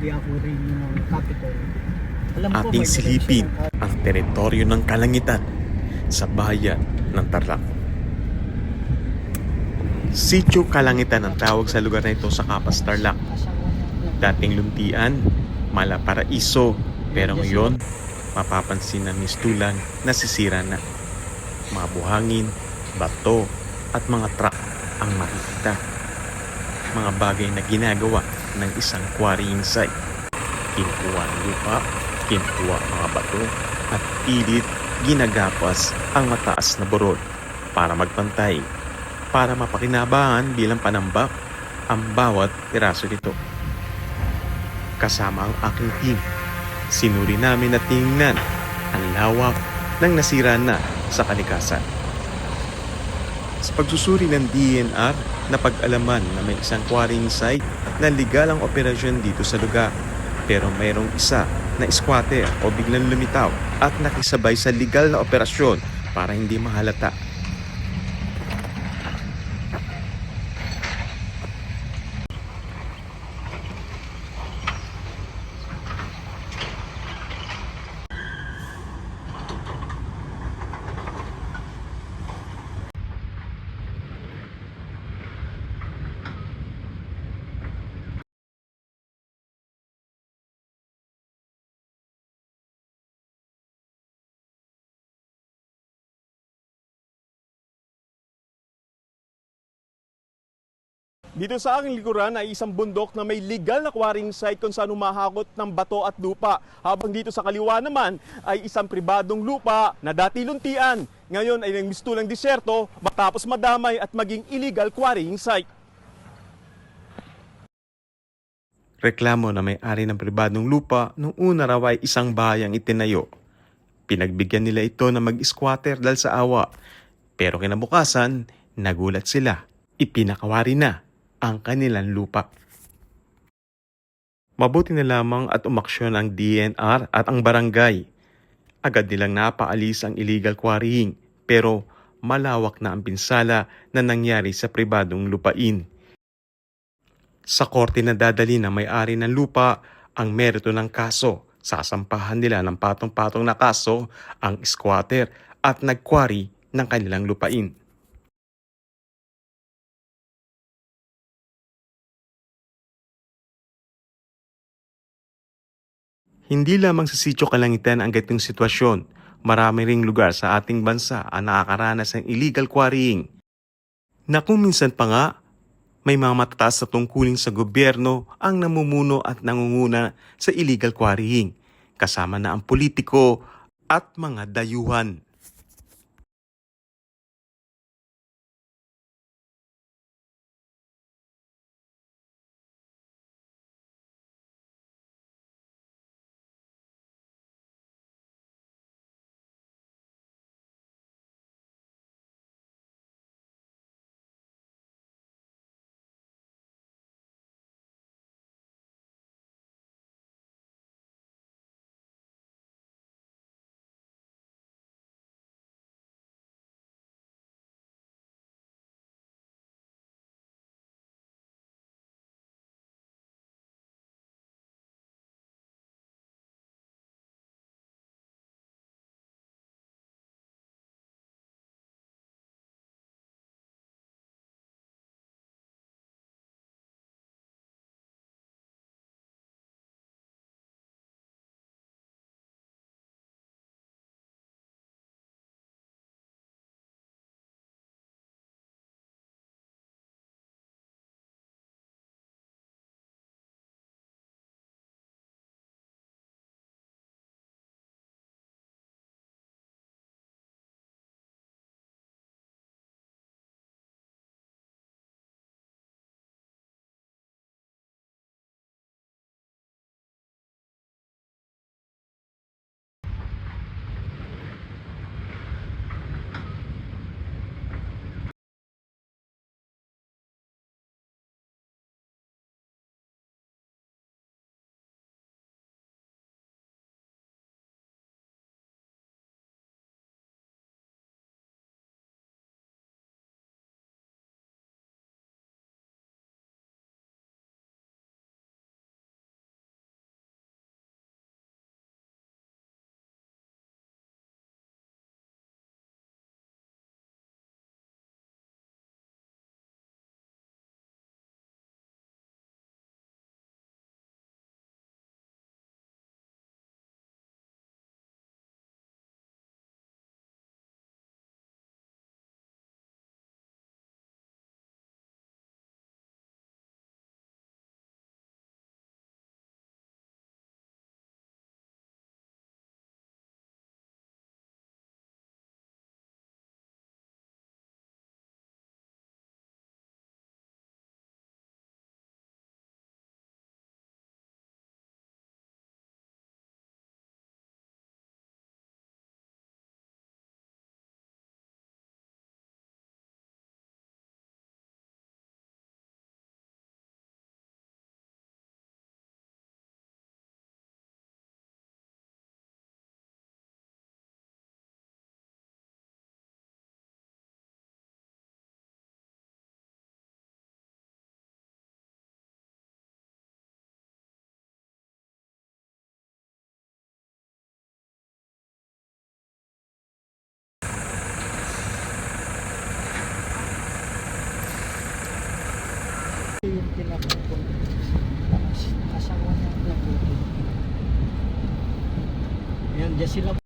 hindi ako rin ng capital. Alam ko, Ating may silipin election ang teritoryo ng kalangitan sa bayan ng Tarlac. Sitio Kalangitan ang tawag sa lugar na ito sa Capas, Tarlac. Dating luntian, Malaparaiso, pero ngayon mapapansin na mistulan na sisira na. Mga buhangin, bato at mga truck ang makikita. Mga bagay na ginagawa ng isang quarrying site. Kinukuha ng lupa, kinukuha ang mga bato at pilit ginagapas ang mataas na burol para magpantay, para mapakinabangan bilang panambak ang bawat piraso nito. Kasama ang aking team, sinuri namin na tingnan ang lawak ng nasira na sa kalikasan. Sa pagsusuri ng DNR, napag-alaman na may isang quarrying site na legal ang operasyon dito sa lugar. Pero mayroong isa na squatter o biglang lumitaw at nakisabay sa legal na operasyon para hindi mahalata. Dito sa aking likuran ay isang bundok na may legal na quarrying site kung saan humahakot ng bato at lupa. Habang dito sa kaliwa naman ay isang pribadong lupa na dati luntian. Ngayon ay nagmistulang disyerto matapos madamay at maging illegal quarrying site. Reklamo na may-ari ng pribadong lupa nung una raw ay isang bahayang itinayo. Pinagbigyan nila ito na mag-squatter dahil sa awa. Pero kinabukasan, nagulat sila. Ipinakawari na ang kanilang lupa. Mabuti na lamang at umaksyon ang DNR at ang barangay. Agad nilang napaalis ang illegal quarrying, pero malawak na ang pinsala na nangyari sa pribadong lupain. Sa korte na dadali ng may-ari ng lupa ang merito ng kaso. Sasampahan nila ng patong-patong na kaso ang squatter at nag-quarry ng kanilang lupain. Hindi lamang sa Sitio Kalangitan ang ganitong sitwasyon. Marami ring lugar sa ating bansa ang nakakaranas ng illegal quarrying. Na kung minsan pa nga, may mga matataas na tungkulin sa gobyerno ang namumuno at nangunguna sa illegal quarrying, kasama na ang politiko at mga dayuhan. Yung tinapong asawa niya. Yan, dyan sila